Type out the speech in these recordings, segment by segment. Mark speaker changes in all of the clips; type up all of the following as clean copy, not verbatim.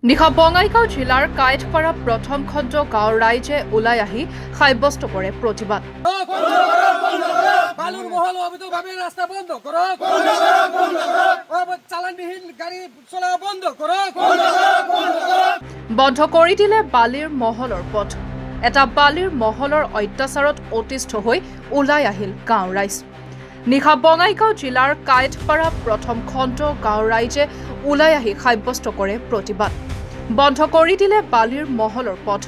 Speaker 1: নিশা বঙাইগাঁও জিলাৰ কাইটপাৰা প্ৰথম খণ্ড গাঁৱৰ ৰাইজে ওলাই আহি সাব্যস্ত কৰে প্ৰতিবাদ। বন্ধ কৰি দিলে বালিৰ মহলৰ পথ। এটা বালিৰ মহলৰ অত্যাচাৰত অতিষ্ঠ হৈ ওলাই আহিল গাঁৱৰ ৰাইজ। নিশা বঙাইগাঁও জিলাৰ কাইটপাৰা প্ৰথম খণ্ড গাঁৱৰ ৰাইজে ওলাই আহি সাব্যস্ত কৰে প্ৰতিবাদ। বন্ধ কৰি দিলে বালিৰ মহলৰ পথ।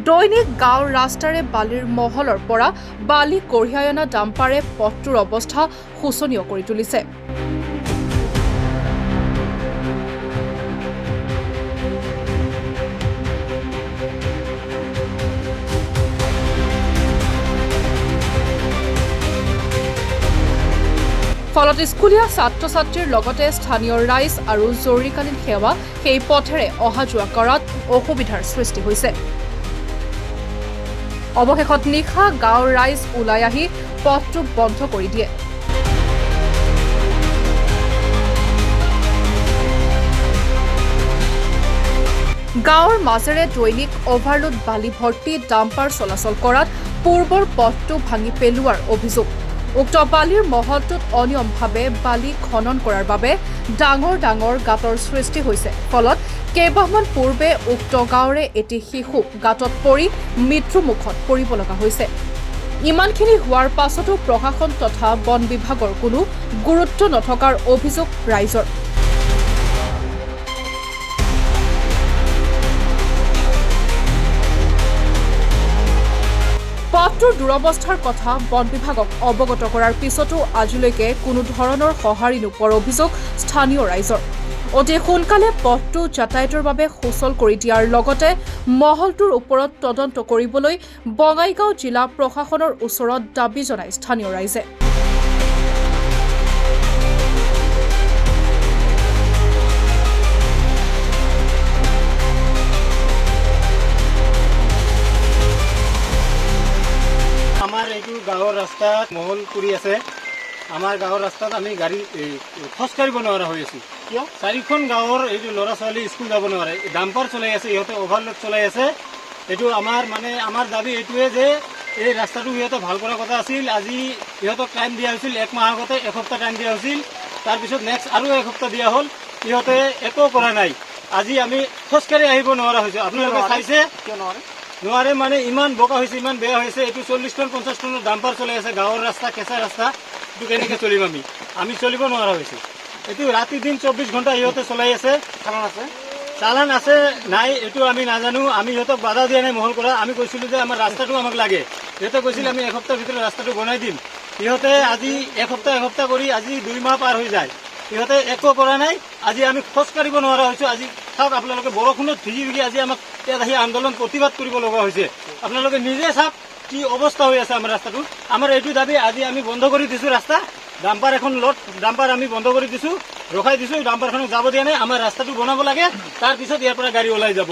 Speaker 1: দৈনিক গাঁৱৰ ৰাস্তাৰে বালিৰ মহলৰ পৰা বালি কঢ়িয়াই অনা ডাম্পাৰে পথটোৰ অৱস্থা শোচনীয় কৰি তুলিছে। ফলত স্কুলীয়া ছাত্ৰ ছাত্ৰীৰ লগতে স্থানীয় ৰাইজ আৰু জৰুৰীকালীন সেৱা সেই পথেৰে অহা যোৱা কৰাত অসুবিধাৰ সৃষ্টি হৈছে। অৱশেষত নিশা গাঁৱৰ ৰাইজ ওলাই আহি পথটো বন্ধ কৰি দিয়ে। গাঁৱৰ মাজেৰে দৈনিক অভাৰলোড বালি ভৰ্তি ডাম্পাৰ চলাচল কৰাত পূৰ্বৰ পথটো ভাঙি পেলোৱাৰ অভিযোগ। উক্ত বালিৰ মহলটোত অনিয়মভাৱে বালি খনন কৰাৰ বাবে ডাঙৰ ডাঙৰ গাঁতৰ সৃষ্টি হৈছে। ফলত কেইবাহমান পূৰ্বে উক্ত গাঁৱৰে এটি শিশু গাঁতত পৰি মৃত্যুমুখত পৰিব লগা হৈছে। ইমানখিনি হোৱাৰ পাছতো প্ৰশাসন তথা বন বিভাগৰ কোনো গুৰুত্ব নথকাৰ অভিযোগ ৰাইজৰ। পথটোৰ দুৰৱস্থাৰ কথা বন বিভাগক অৱগত কৰাৰ পিছতো আজিলৈকে কোনো ধৰণৰ সঁহাৰি নোপোৱাৰ অভিযোগ স্থানীয় ৰাইজৰ। অতি সোনকালে পথটো যাতায়াতৰ বাবে সুচল কৰি দিয়াৰ লগতে মহলটোৰ ওপৰত তদন্ত কৰিবলৈ বঙাইগাঁও জিলা প্ৰশাসনৰ ওচৰত দাবী জনায় স্থানীয় ৰাইজে।
Speaker 2: আমাৰ এইটো গাঁৱৰ ৰাস্তাত মহল পৰি আছে। আমাৰ গাঁৱৰ ৰাস্তাত আমি গাড়ী খোজকাঢ়িব নোৱাৰা হৈ আছোঁ। কিয়? চাৰিখন গাঁৱৰ এইটো ল'ৰা ছোৱালী স্কুল যাব নোৱাৰে। ডাম্পাৰ চলাই আছে, ইহঁতে অভাৰলোড চলাই আছে। এইটো আমাৰ দাবী এইটোৱে যে এই ৰাস্তাটো সিহঁতে ভাল কৰাৰ কথা আছিল। আজি ইহঁতক টাইম দিয়া হৈছিল, 1 মাহ আগতে এসপ্তাহ টাইম দিয়া হৈছিল। তাৰপিছত নেক্সট আৰু এসপ্তাহ দিয়া হ'ল, ইহঁতে একো কৰা নাই। আজি আমি খোজকাঢ়ি আহিব নোৱাৰা হৈছোঁ। আপোনালোকে চাইছে কিয় নোৱাৰে মানে ইমান বোকা হৈছে, ইমান বেয়া হৈছে। এইটো 40 টন 50 টনৰ ডাম্পাৰ চলাই আছে। গাঁৱৰ ৰাস্তা, কেঁচা ৰাস্তা, এইটো কেনেকৈ চলিম আমি চলিব নোৱাৰা হৈছোঁ। এইটো ৰাতি দিন 24 ঘণ্টা ইহঁতে চলাই আছে। চালান আছে নাই এইটো আমি নাজানো। আমি ইহঁতক বাধা দিয়া নাই মহল কৰা। আমি কৈছিলোঁ যে আমাৰ ৰাস্তাটো আমাক লাগে। ইহঁতে কৈছিল আমি এসপ্তাহৰ ভিতৰত ৰাস্তাটো বনাই দিম। ইহঁতে আজি এসপ্তাহ কৰি আজি 2 মাহ পাৰ হৈ যায়। ইহঁতে একো কৰা নাই। আজি আমি খোজ কাঢ়িব নোৱাৰা হৈছোঁ। আজি চাওক আপোনালোকে, বৰষুণত ভিজি আজি আমাক ইয়াত আহি আন্দোলন প্ৰতিবাদ কৰিব লগা হৈছে। আপোনালোকে নিজে চাওক কি অৱস্থা হৈ আছে আমাৰ ৰাস্তাটো। আমাৰ এইটো দাবী, আজি আমি বন্ধ কৰি দিছোঁ ৰাস্তা। ডাম্পাৰ এখন ডাম্পাৰ আমি বন্ধ কৰি দিছোঁ, ৰখাই দিছোঁ। ডাম্পাৰখনক যাব দিয়া নাই। আমাৰ ৰাস্তাটো বনাব লাগে, তাৰপিছত ইয়াৰ পৰা গাড়ী ওলাই যাব।